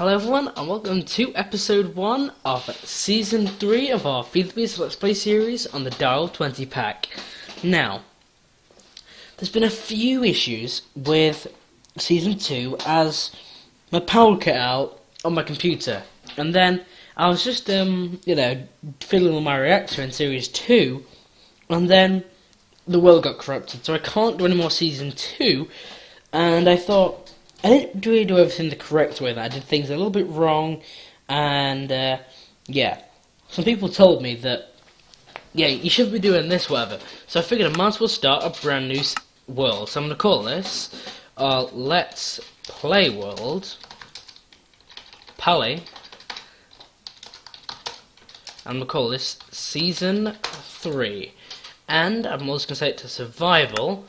Hello everyone, and welcome to episode 1 of season 3 of our Feed the Beast Let's Play series on the Dial 20 pack. Now, there's been a few issues with season 2 as my power cut out on my computer, and then I was just fiddling with my reactor in series 2, and then the world got corrupted, so I can't do any more season 2, and I thought I didn't really do everything the correct way. That I did things a little bit wrong, and some people told me that you should be doing this, whatever. So I figured I might as well start a brand new world. So I'm gonna call this Let's Play World Pally. I'm gonna call this Season 3, and I'm also gonna set it to Survival.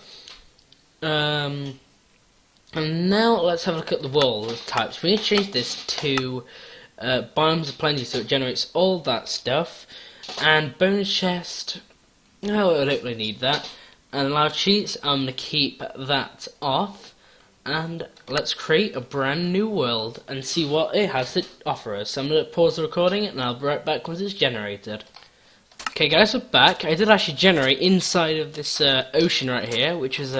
And now let's have a look at the world types. We need to change this to Biomes of Plenty so it generates all that stuff. And bonus chest, no, I don't really need that. And allow cheats, I'm going to keep that off. And let's create a brand new world and see what it has to offer us. So I'm going to pause the recording and I'll be right back once it's generated. Okay guys, we're back. I did actually generate inside of this ocean right here, which is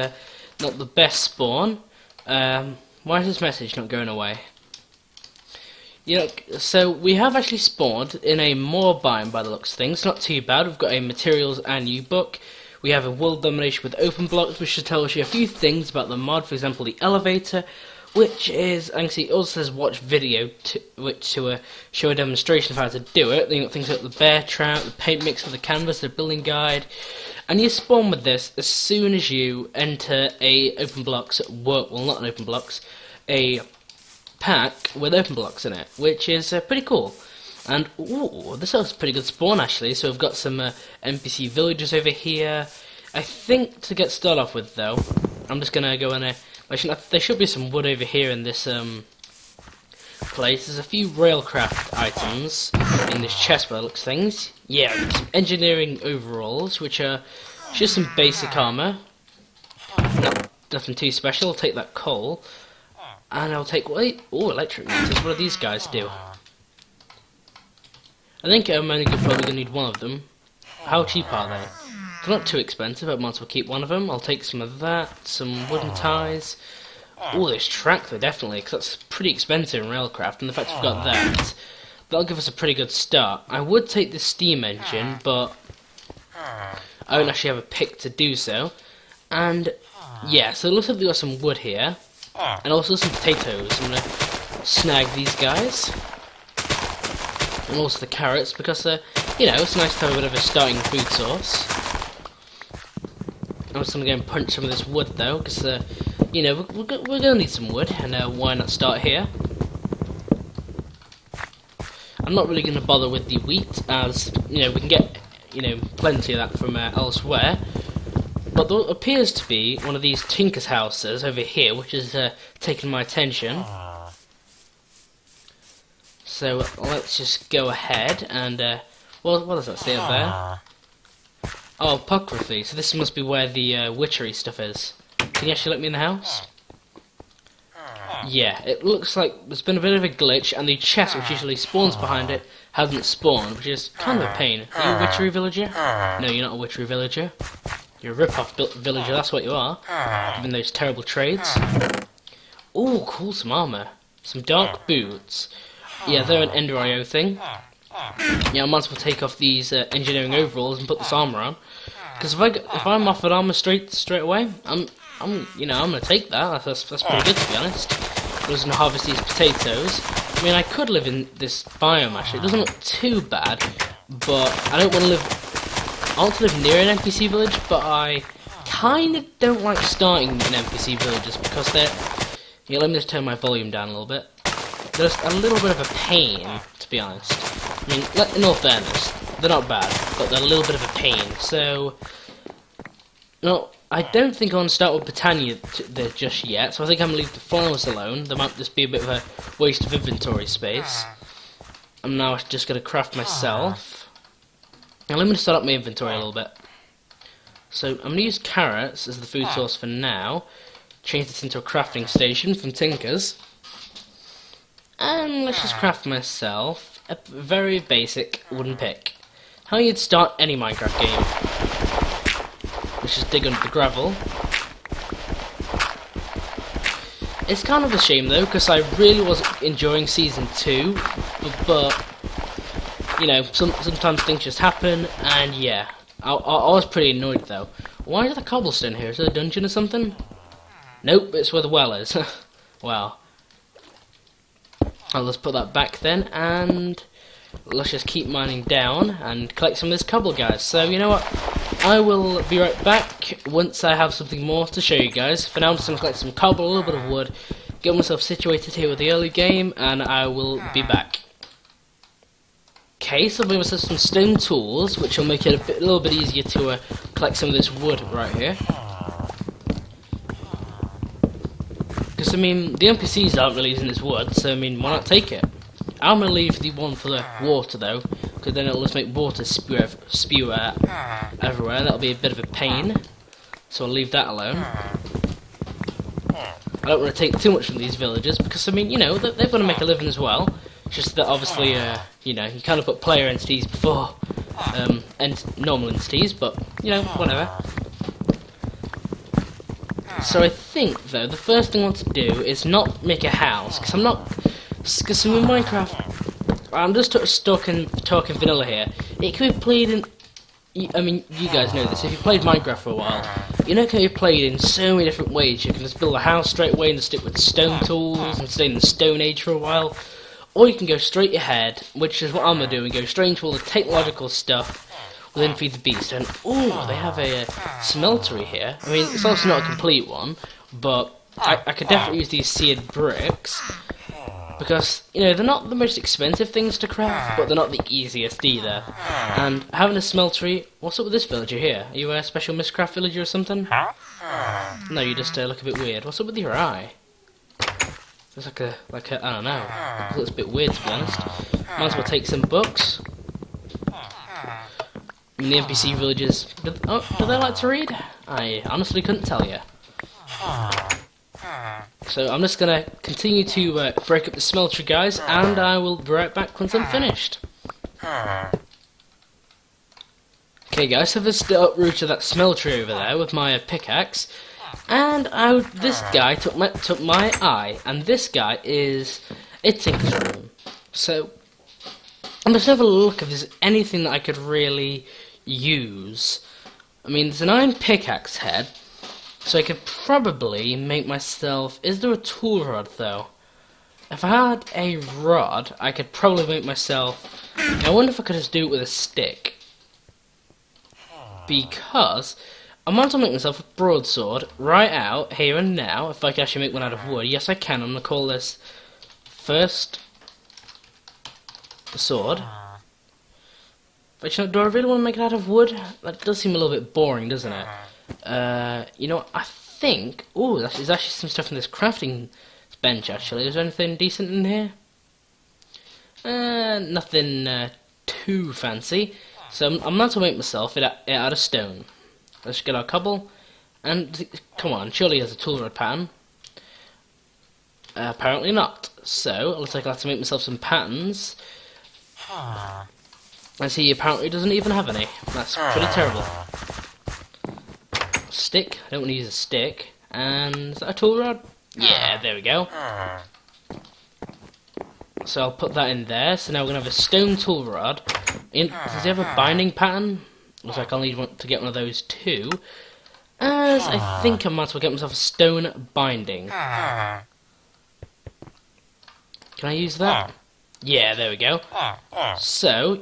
not the best spawn. Why is this message not going away? So we have actually spawned in a moor biome by the looks of things. Not too bad. We've got a materials and new book. We have a world domination with open blocks, which should tell us a few things about the mod. For example, the elevator, which is, I can see it also says watch video to show a demonstration of how to do it. Then you've got things like the bear trout, the paint mix for the canvas, the building guide. And you spawn with this as soon as you enter a open blocks not an open blocks, a pack with open blocks in it, which is pretty cool. And ooh, this is a pretty good spawn actually. So we've got some NPC villagers over here. I think to get started off with though, I'm just gonna go in there should be some wood over here in this place. There's a few railcraft items in this chest by the looks of things. Yeah, some engineering overalls, which are just some basic armor. Nothing too special. I'll take that coal. And I'll take, electric meters. What do these guys do? I think I'm only probably going to need one of them. How cheap are they? They're not too expensive, I might as well keep one of them. I'll take some of that, some wooden ties. Oh, this tractor, definitely, because that's pretty expensive in Railcraft, and the fact we've got that, that'll give us a pretty good start. I would take the steam engine, but I don't actually have a pick to do so. And, yeah, so it looks like we've got some wood here, and also some potatoes. I'm going to snag these guys, and also the carrots, because, it's nice to have a bit of a starting food source. I'm just going to go and punch some of this wood, though, because, we're going to need some wood, and why not start here? I'm not really going to bother with the wheat, as, we can get, plenty of that from elsewhere. But there appears to be one of these Tinker's houses over here, which has taken my attention. So let's just go ahead and, what does that say up there? Oh, apocryphy. So this must be where the witchery stuff is. Can you actually let me in the house? Yeah, it looks like there's been a bit of a glitch, and the chest, which usually spawns behind it, hasn't spawned, which is kind of a pain. Are you a witchery villager? No, you're not a witchery villager. You're a rip-off villager, that's what you are. Given those terrible trades. Ooh, cool, some armour. Some dark boots. Yeah, they're an Ender IO thing. Yeah, I might as well take off these engineering overalls and put this armour on. Because if I'm offered armour straight away, I'm gonna take that. That's pretty good, to be honest. I was gonna harvest these potatoes. I mean, I could live in this biome actually. It doesn't look too bad, but I don't want to live. I want to live near an NPC village, but I kind of don't like starting in NPC villages because they're. Yeah, let me just turn my volume down a little bit. They're just a little bit of a pain, to be honest. I mean, in all fairness, they're not bad, but they're a little bit of a pain. So, no, I don't think I want to start with Britannia there just yet. So I think I'm gonna leave the farmers alone. There might just be a bit of a waste of inventory space. I'm now just gonna craft myself. Now let me start up my inventory a little bit. So I'm gonna use carrots as the food source for now. Change this into a crafting station from Tinker's. And let's just craft myself a very basic wooden pick. How you'd start any Minecraft game. Let's just dig under the gravel. It's kind of a shame though, because I really was enjoying Season 2, but you know, sometimes things just happen, and yeah, I was pretty annoyed though. Why is there cobblestone here? Is there a dungeon or something? Nope, it's where the well is. Wow. I'll just put that back then, and let's just keep mining down and collect some of this cobble, guys. So, you know what? I will be right back once I have something more to show you guys. For now, I'm just going to collect some cobble, a little bit of wood, get myself situated here with the early game, and I will be back. Okay, so I've made myself some stone tools, which will make it a little bit easier to collect some of this wood right here. Because, I mean, the NPCs aren't really using this wood, so, I mean, why not take it? I'm going to leave the one for the water, though, because then it'll just make water spew everywhere. That'll be a bit of a pain, so I'll leave that alone. I don't want to take too much from these villagers, because, I mean, you know, they're going to make a living as well. Just that, obviously, you know, you kind of put player entities before normal entities, but, you know, whatever. So I think, though, the first thing I want to do is not make a house, because I'm not... Because in Minecraft, I'm just talking vanilla here. It can be played in... I mean, you guys know this. If you played Minecraft for a while, you know it can be played in so many different ways. You can just build a house straight away and just stick with stone tools and stay in the Stone Age for a while. Or you can go straight ahead, which is what I'm going to do, and go straight into all the technological stuff within Feed the Beast. And, ooh, they have a smeltery here. I mean, it's also not a complete one, but I could definitely use these seared bricks. Because, you know, they're not the most expensive things to craft, but they're not the easiest either. And having a smeltery... What's up with this villager here? Are you a special Mistcraft villager or something? No, you just look a bit weird. What's up with your eye? It's like a, I don't know. It looks a bit weird, to be honest. Might as well take some books. I mean, the NPC villagers... Do they like to read? I honestly couldn't tell you. So I'm just going to continue to break up the smeltery, guys, and I will be right back once I'm finished. Okay, guys, so I've just uprooted that smeltery over there with my pickaxe, and this guy took my eye, and this guy is a tinker's room. So I'm just going to have a look if there's anything that I could really use. I mean, there's an iron pickaxe head. So I could probably make myself... Is there a tool rod, though? If I had a rod, I could probably make myself... I wonder if I could just do it with a stick. Because I might as well make myself a broadsword right out, here and now, if I can actually make one out of wood. Yes, I can. I'm going to call this first sword. But you know, do I really want to make it out of wood? That does seem a little bit boring, doesn't it? You know, I think... Ooh, there's actually some stuff in this crafting bench, actually. Is there anything decent in here? Nothing too fancy. So I'm not to make myself it out of stone. Let's get our cobble. And, come on, surely there's a tool rod pattern. Apparently not. So, looks like I'll have to make myself some patterns. I see he apparently doesn't even have any. That's pretty terrible. Stick. I don't want to use a stick. And is that a tool rod? Yeah, there we go. So I'll put that in there. So now we're going to have a stone tool rod. Does he have a binding pattern? Looks like I'll need to get one of those too. As I think I might as well get myself a stone binding. Can I use that? Yeah, there we go. So,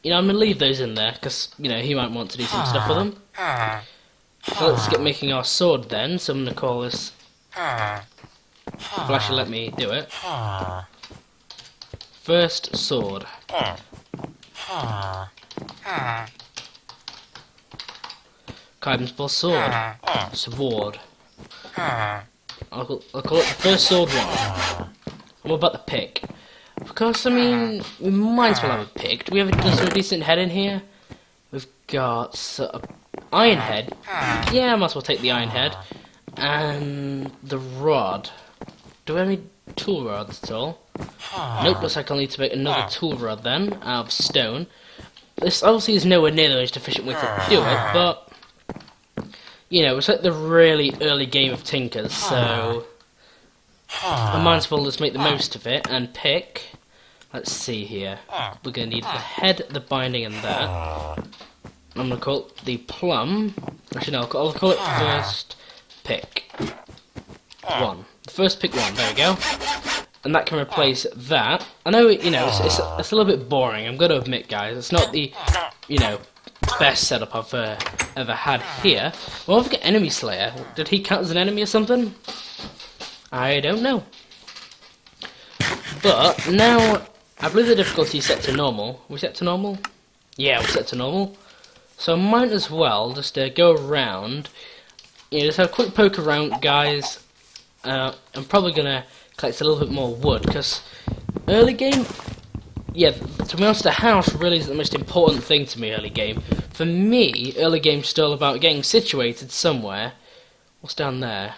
you know, I'm going to leave those in there, because, you know, he might want to do some stuff with them. So let's get making our sword then, so I'm going to call this... It'll actually let me do it. First sword. Carbon sword. Sword. I'll call it the first sword one. What about the pick? Because, I mean, we might as well have a pick. Do we have a decent head in here? We've got iron head. Yeah, I might as well take the iron head. And the rod. Do we have any tool rods at all? Nope, looks like I'll need to make another tool rod then, out of stone. This obviously is nowhere near the most efficient way to do it, but, you know, it's like the really early game of Tinkers, so I might as well just make the most of it and pick. Let's see here. We're going to need the head, the binding, and that. I'm going to call it the plum. Actually, no, I'll call it first pick 1. The first pick 1, there we go. And that can replace that. I know, you know, it's a little bit boring, I'm going to admit, guys. It's not the, you know, best setup I've ever had here. Well, I've got Enemy Slayer. Did he count as an enemy or something? I don't know. But now, I believe the difficulty is set to normal. Are we set to normal? Yeah, we're set to normal. So I might as well just go around. You know, just have a quick poke around, guys. I'm probably going to collect a little bit more wood, because early game, yeah, to be honest, the house really is the most important thing to me early game. For me, early game's still about getting situated somewhere. What's down there?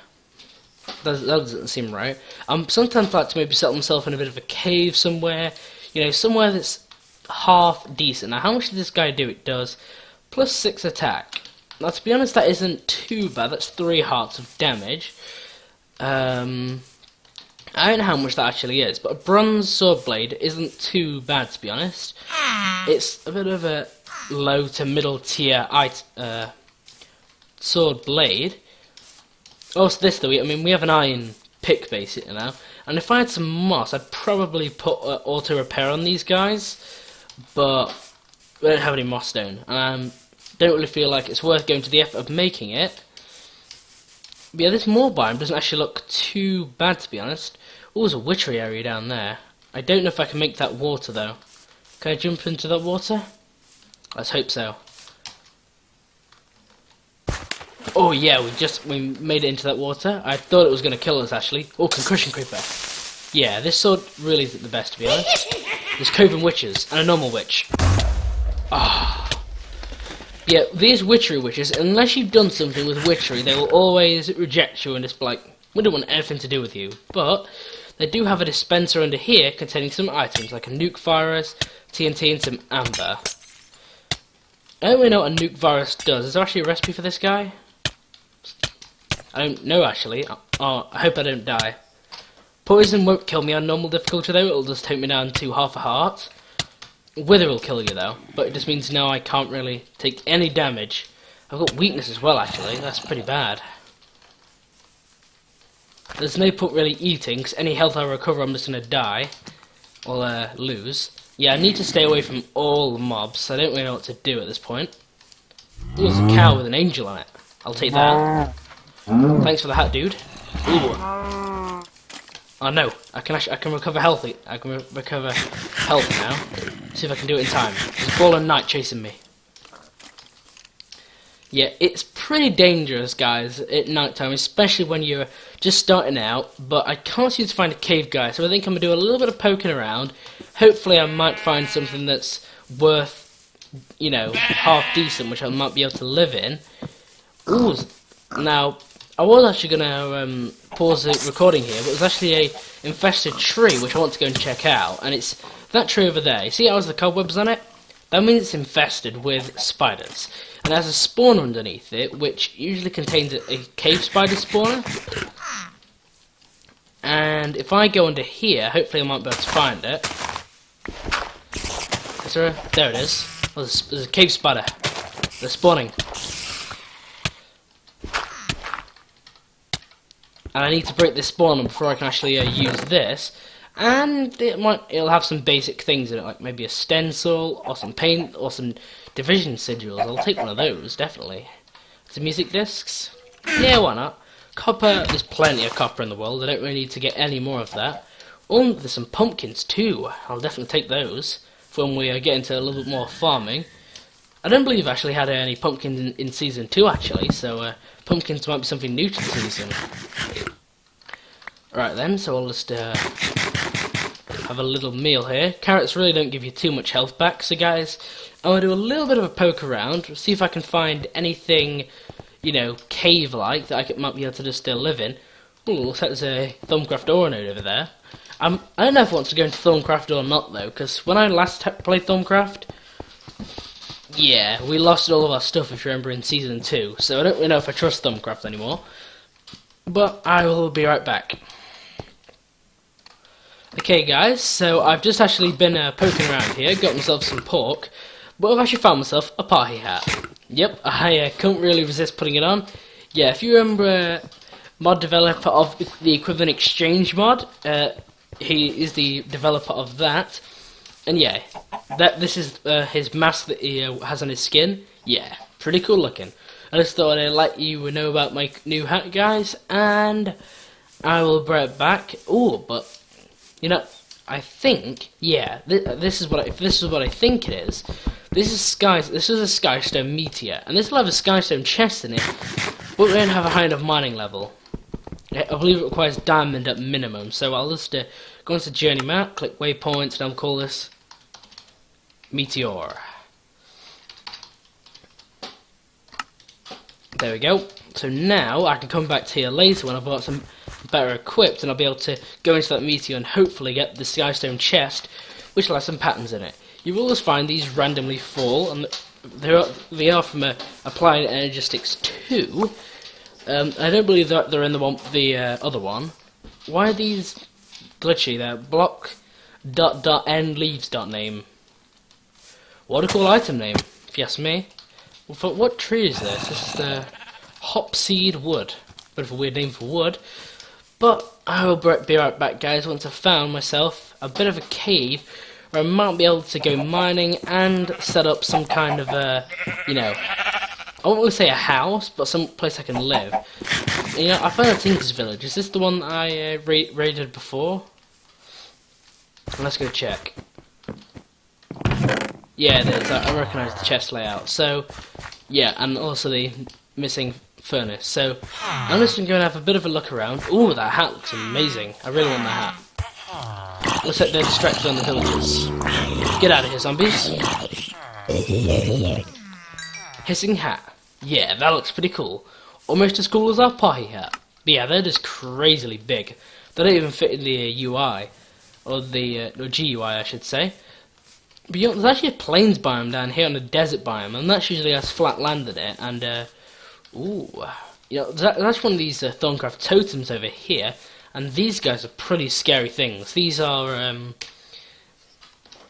That doesn't seem right. Sometimes I like to maybe settle myself in a bit of a cave somewhere, you know, somewhere that's half decent. Now, how much did this guy do? It does +6 attack. Now, to be honest, that isn't too bad. That's 3 hearts of damage. I don't know how much that actually is, but a bronze sword blade isn't too bad, to be honest. It's a bit of a low to middle tier sword blade. Also this though, I mean, we have an iron pick basically now, and if I had some moss, I'd probably put auto repair on these guys, but we don't have any moss stone, and don't really feel like it's worth going to the effort of making it. But yeah, this moor biome doesn't actually look too bad, to be honest. Oh, there's a witchery area down there. I don't know if I can make that water though. Can I jump into that water? Let's hope so. Oh yeah, we made it into that water. I thought it was going to kill us actually. Oh, concussion creeper. Yeah, this sword really isn't the best, to be honest. There's Coven witches and a normal witch. Ah. Yeah, these witchery witches, unless you've done something with witchery, they will always reject you and just be like, we don't want anything to do with you. But they do have a dispenser under here containing some items like a nuke virus, TNT, and some amber. I don't really know what a nuke virus does. Is there actually a recipe for this guy? I don't know actually. Oh, I hope I don't die. Poison won't kill me on normal difficulty though, it'll just take me down to half a heart. Wither will kill you though, but it just means now I can't really take any damage. I've got weakness as well actually, that's pretty bad. There's no point really eating, because any health I recover I'm just going to die. Or lose. Yeah, I need to stay away from all the mobs, so I don't really know what to do at this point. Ooh, there's a cow with an angel on it. I'll take that. Thanks for the hat, dude. Ooh. Oh no, I can recover health. I can recover health now. See if I can do it in time. There's a ball of night chasing me. Yeah, it's pretty dangerous, guys, at night time, especially when you're just starting out. But I can't seem to find a cave, guys, so I think I'm gonna do a little bit of poking around. Hopefully, I might find something that's worth, you know, half decent, which I might be able to live in. Ooh, now I was actually gonna pause the recording here, but there's actually a infested tree which I want to go and check out, and it's that tree over there. You see how there's the cobwebs on it? That means it's infested with spiders. And it has a spawner underneath it, which usually contains a cave spider spawner. And if I go under here, hopefully I might be able to find it. Is there a... There it is. Oh, there's a cave spider. They're spawning. And I need to break this spawner before I can actually use this. And it'll have some basic things in it, like maybe a stencil, or some paint, or some division sigils. I'll take one of those, definitely. Some music discs? Yeah, why not? Copper, there's plenty of copper in the world, I don't really need to get any more of that. Oh, there's some pumpkins too, I'll definitely take those, for when we get into a little bit more farming. I don't believe I actually had any pumpkins in Season 2 actually, so pumpkins might be something new to the season. Right then, so I'll just have a little meal here. Carrots really don't give you too much health back, so guys, I'm going to do a little bit of a poke around, see if I can find anything, you know, cave-like that I might be able to just still live in. Ooh, looks like there's a Thumbcraft ore node over there. I don't know if I want to go into Thorncraft or not though, because when I last played Thorncraft, yeah, we lost all of our stuff if you remember in Season 2, so I don't really know if I trust Thorncraft anymore. But I will be right back. Okay guys, so I've just actually been poking around here, got myself some pork, but I've actually found myself a party hat. Yep, I couldn't really resist putting it on. Yeah, if you remember mod developer of the Equivalent Exchange mod, he is the developer of that. And yeah, this is his mask that he has on his skin. Yeah, pretty cool looking. I just thought I'd let you know about my new hat, guys, and I will be right back. Oh, but you know, I think this is what I think it is. This is a Skystone meteor, and this will have a Skystone chest in it, but we don't have a high enough mining level. I believe it requires diamond at minimum, so I'll just go into journey map, click waypoints, and I'll call this Meteor. There we go. So now I can come back to here later when I've got some better equipped, and I'll be able to go into that meteor and hopefully get the Skystone chest, which will have some patterns in it. You will always find these randomly fall, and they are from Applied Energistics 2. I don't believe that they're in the other one. Why are these glitchy there? Block .end leaves .name. What a cool item name, if you ask me. Well, for what tree is this? This is the Hopseed Wood. Bit of a weird name for wood. But I will be right back, guys, once I've found myself a bit of a cave where I might be able to go mining and set up some kind of you know, I won't really say a house, but some place I can live. You know, I found a Tinker's Village. Is this the one that I raided before? Let's go check. Yeah, it is. I recognise the chest layout. So, yeah, and also the missing furnace. So, I'm just going to have a bit of a look around. Ooh, that hat looks amazing. I really want that hat. Looks like they're distracted on the villagers. Get out of here, zombies. Hissing hat. Yeah, that looks pretty cool. Almost as cool as our party hat. But yeah, they're just crazily big. They don't even fit in the UI. Or the GUI, I should say. But you know, there's actually a plains biome down here and a desert biome, and that usually has flat land in it. And ooh, you know, that's one of these Thorncraft totems over here, and these guys are pretty scary things. These are I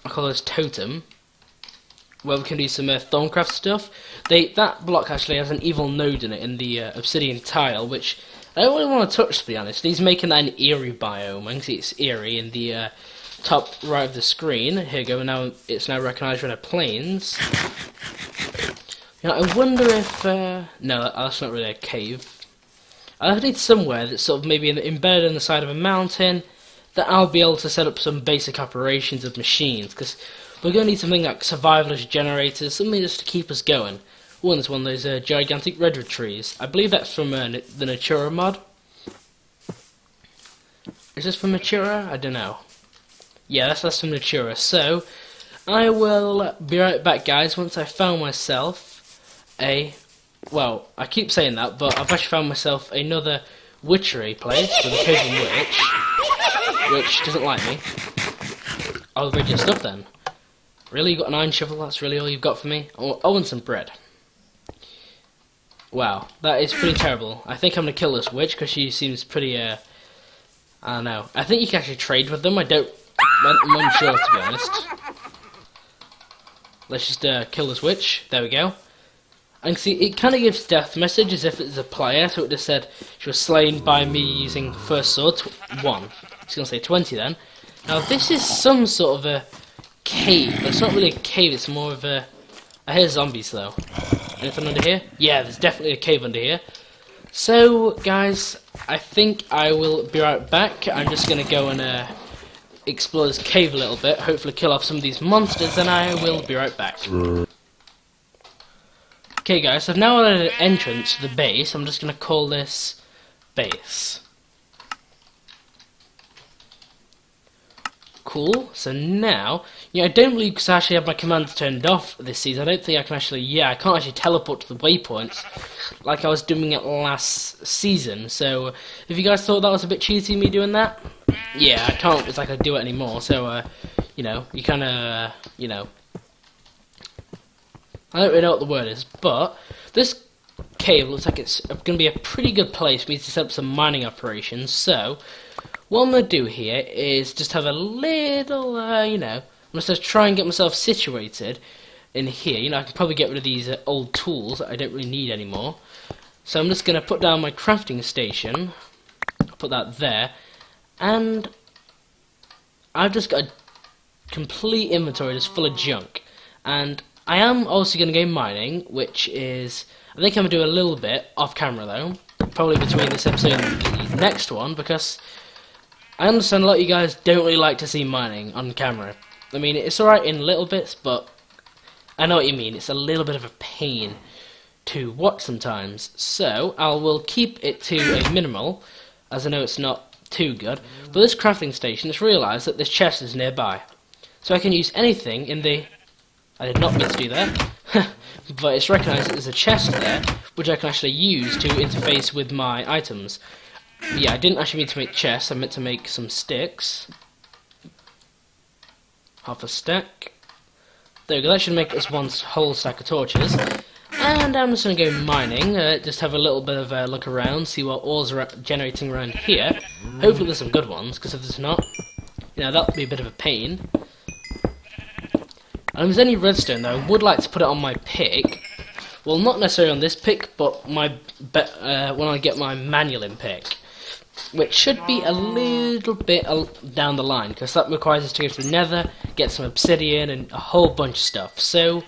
call this totem, where we can do some Thorncraft stuff. That block actually has an evil node in it in the obsidian tile, which I don't really want to touch, to be honest. He's making that an eerie biome. I can see it's eerie in the top right of the screen. Here you go, now it's now recognised in a plains. You know, I wonder if no, that's not really a cave. I need somewhere that's sort of maybe embedded in the side of a mountain that I'll be able to set up some basic operations of machines, because we're going to need something like survivalist generators, something just to keep us going. One is one of those gigantic redwood trees. I believe that's from the Natura mod. Is this from Natura? I don't know. Yeah, that's from Natura. So, I will be right back, guys, once I found myself well, I keep saying that, but I've actually found myself another witchery place with a pagan witch, which doesn't like me. I'll read your stuff then. Really, you got an iron shovel? That's really all you've got for me? Oh, and some bread. Wow, that is pretty terrible. I think I'm gonna kill this witch because she seems pretty. I don't know. I think you can actually trade with them. I'm unsure, to be honest. Let's just kill this witch. There we go. And see, it kind of gives death message as if it's a player, so it just said she was slain by me using first sword 1. It's going to say 20 then. Now this is some sort of a cave, but it's not really a cave, it's more of a... I hear zombies though. Anything under here? Yeah, there's definitely a cave under here. So, guys, I think I will be right back. I'm just going to go and explore this cave a little bit, hopefully kill off some of these monsters, and I will be right back. Okay guys, so I've now added an entrance to the base. I'm just going to call this base. Cool, so now, I don't believe, because I actually have my commands turned off this season, I don't think I can actually, I can't actually teleport to the waypoints like I was doing it last season. So, if you guys thought that was a bit cheaty, me doing that, yeah, I can't exactly do it anymore, so, you know, you kinda, you know, I don't really know what the word is, but this cave looks like it's going to be a pretty good place for me to set up some mining operations, so what I'm going to do here is just have a little, you know, I'm just going to try and get myself situated in here. You know, I can probably get rid of these old tools that I don't really need anymore. So I'm just going to put down my crafting station, put that there, and I've just got a complete inventory that's full of junk. And I am also going to go mining, which is, I think I'm going to do a little bit off camera though, probably between this episode and the next one, because I understand a lot of you guys don't really like to see mining on camera. I mean, it's alright in little bits, but I know what you mean, it's a little bit of a pain to watch sometimes. So, I will keep it to a minimal, as I know it's not too good. But this crafting station has realised that this chest is nearby. So I can use anything in the... I did not mean to do that. But it's recognised that there's a chest there, which I can actually use to interface with my items. Yeah, I didn't actually mean to make chests, I meant to make some sticks. Half a stack. There we go, that should make us one whole stack of torches. And I'm just going to go mining, just have a little bit of a look around, see what ores are generating around here. Hopefully there's some good ones, because if there's not, you know, that would be a bit of a pain. And if there's any redstone though, I would like to put it on my pick. Well, not necessarily on this pick, but my when I get my manual pick, which should be a little bit down the line, because that requires us to go to the nether, get some obsidian, and a whole bunch of stuff. So,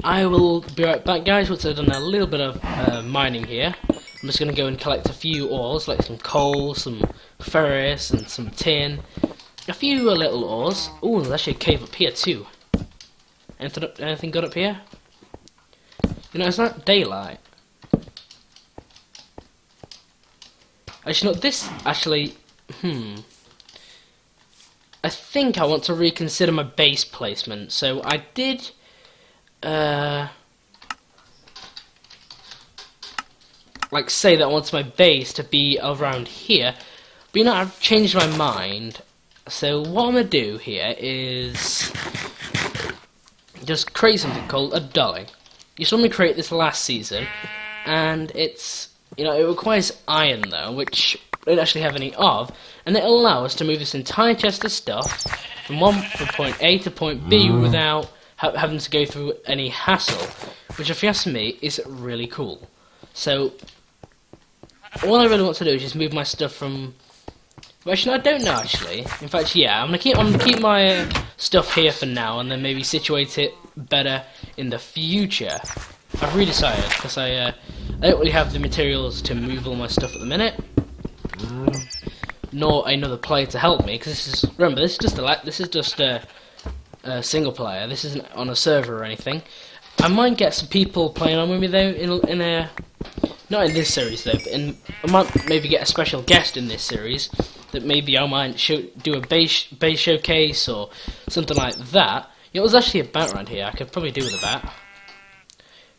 I will be right back, guys, once I've done a little bit of mining here. I'm just going to go and collect a few ores, like some coal, some ferrous, and some tin. A few little ores. Ooh, there's actually a cave up here too. Anything good up here? You know, it's not daylight. Actually, no, this actually... I think I want to reconsider my base placement. So I did... like say that I wanted my base to be around here. But you know, I've changed my mind. So what I'm going to do here is... just create something called a dolly. You saw me create this last season, and it's, you know, it requires iron though, which I don't actually have any of, and it'll allow us to move this entire chest of stuff from point A to point B without having to go through any hassle, which if you ask me is really cool. So all I really want to do is just move my stuff from... Well, actually, no, I don't know actually. In fact, yeah, I'm gonna keep my stuff here for now, and then maybe situate it better in the future. I've redecided because I don't really have the materials to move all my stuff at the minute, nor another player to help me. Because this is, remember, this is just a single player. This isn't on a server or anything. I might get some people playing on with me though in a not in this series though, but I might maybe get a special guest in this series. That maybe I might do a base showcase or something like that. You know, there's actually a bat around here. I could probably do with a bat.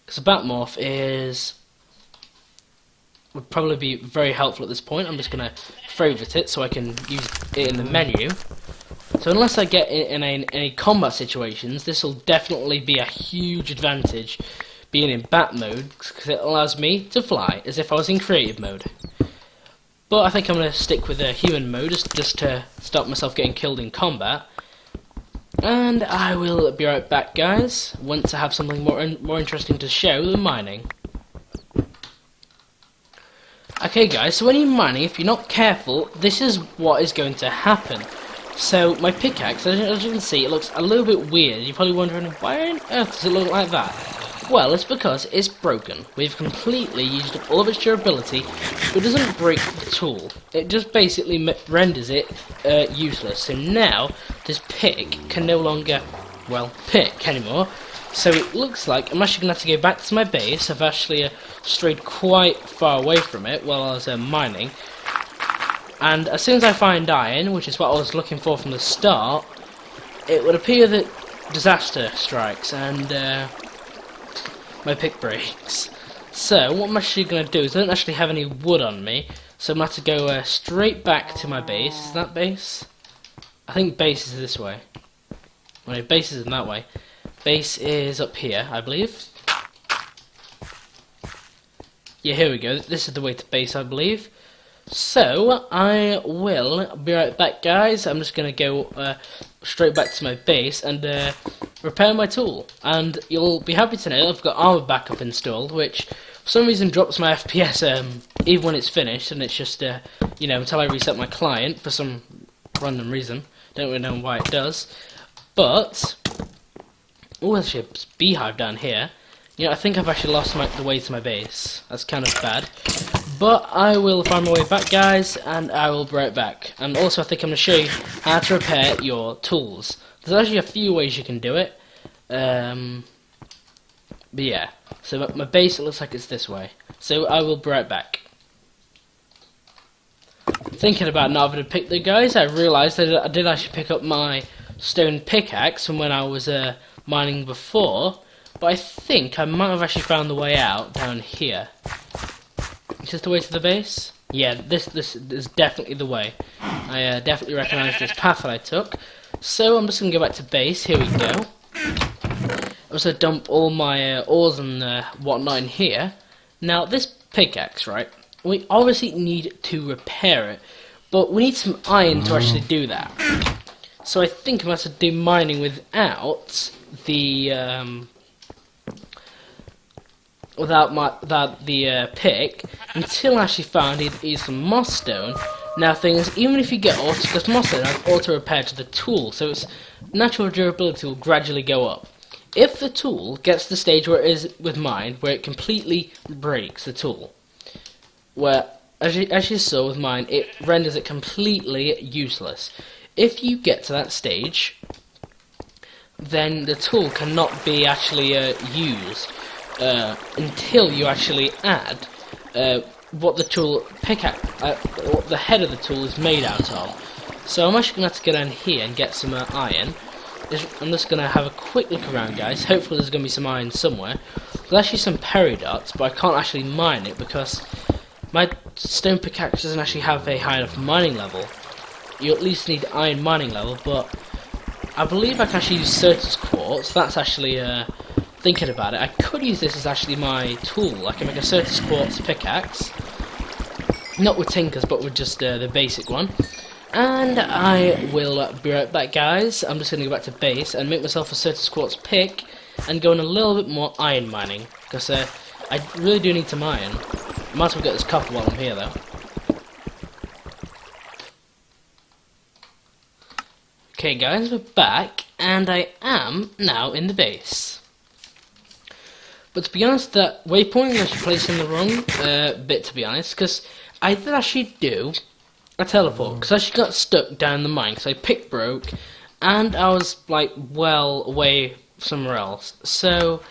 Because a bat morph would probably be very helpful at this point. I'm just going to favourite it so I can use it in the menu. So unless I get in any combat situations, this will definitely be a huge advantage being in bat mode, because it allows me to fly as if I was in creative mode. But I think I'm going to stick with human mode just to stop myself getting killed in combat. And I will be right back, guys, once I have something more interesting to show than mining. Okay, guys, so when you're mining, if you're not careful, this is what is going to happen. So my pickaxe, as you can see, it looks a little bit weird. You're probably wondering, why on earth does it look like that? Well, it's because it's broken. We've completely used up all of its durability, but it doesn't break the tool. It just basically renders it useless. So now, this pick can no longer, well, pick anymore. So it looks like I'm actually going to have to go back to my base. I've actually strayed quite far away from it while I was mining. And as soon as I find iron, which is what I was looking for from the start, it would appear that disaster strikes and my pick breaks. So what I'm actually going to do is I don't actually have any wood on me, So I'm going to have to go straight back to my base. Is that base? I think base is this way. Well, no, base isn't that way. Base is up here, I believe. Yeah, here we go. This is the way to base, I believe. So, I will be right back, guys. I'm just going to go straight back to my base and repair my tool. And you'll be happy to know I've got armor backup installed, which for some reason drops my FPS even when it's finished, and it's just, you know, until I reset my client for some random reason. Don't really know why it does. But, oh, there's a beehive down here. You know, I think I've actually lost the way to my base. That's kind of bad. But I will find my way back, guys, and I will be right back. And also, I think I'm going to show you how to repair your tools. There's actually a few ways you can do it. But yeah, so my base, it looks like it's this way. So I will be right back. Thinking about not having to pick the guys, I realised that I did actually pick up my stone pickaxe from when I was mining before. But I think I might have actually found the way out down here. Is this the way to the base? Yeah, this is definitely the way. I definitely recognise this path that I took. So I'm just going to go back to base. Here we go. I'm just going to dump all my ores and whatnot in here. Now, this pickaxe, right? We obviously need to repair it. But we need some iron to actually do that. So I think I'm going to do mining without the... without the pick until I actually found either some moss stone. Now, thing is, even if you get auto, because moss stone has auto repair to the tool, so its natural durability will gradually go up. If the tool gets to the stage where it is with mine, where it completely breaks the tool, where as you saw with mine, it renders it completely useless. If you get to that stage, then the tool cannot be actually used. Until you actually add what the tool what the head of the tool is made out of. So I'm actually going to have to go down here and get some iron. I'm just going to have a quick look around, guys. Hopefully there's going to be some iron somewhere. There's actually some peridots, but I can't actually mine it because my stone pickaxe doesn't actually have a high enough mining level. You at least need iron mining level, but I believe I can actually use Certus quartz. That's actually thinking about it, I could use this as actually my tool. I can make a Certus quartz pickaxe, not with tinkers, but with just the basic one. And I will be right back, guys. I'm just going to go back to base and make myself a Certus quartz pick and go on a little bit more iron mining, because I really do need some iron. Might as well get this copper while I'm here, though. Okay, guys, we're back, and I am now in the base. But to be honest, that waypoint was actually placed in the wrong bit, to be honest, because I did actually do a teleport, because I actually got stuck down the mine, because I pick broke, and I was, like, well away somewhere else. So,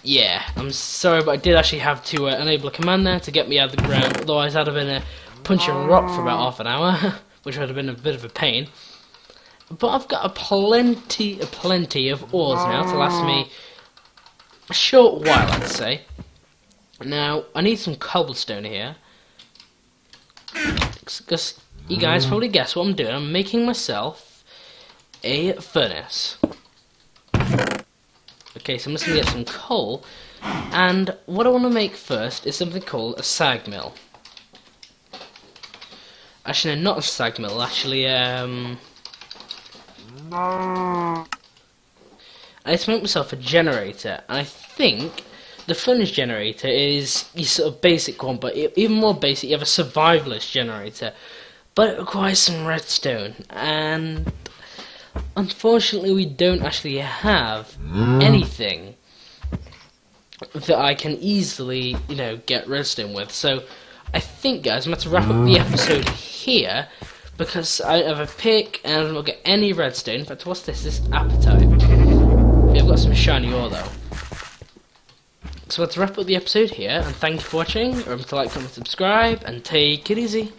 yeah, I'm sorry, but I did actually have to enable a command there to get me out of the ground, otherwise I'd have been punching rock for about half an hour, which would have been a bit of a pain. But I've got a plenty of ores now to last me a short while, I'd say. Now, I need some cobblestone here. Because you guys probably guess what I'm doing. I'm making myself a furnace. Okay, so I'm just going to get some coal. And what I want to make first is something called a sag mill. Actually, no, not a sag mill. Actually, I need to make myself a generator, and I think the furnace generator is your sort of basic one, but even more basic, you have a survivalist generator, but it requires some redstone, and unfortunately we don't actually have anything that I can easily, you know, get redstone with. So I think, guys, I'm going to wrap up the episode here, because I don't have a pick, and I don't get any redstone. In fact, what's this? This apatite. I've got some shiny ore though. So let's wrap up the episode here, and thank you for watching. Remember to like, comment, subscribe, and take it easy.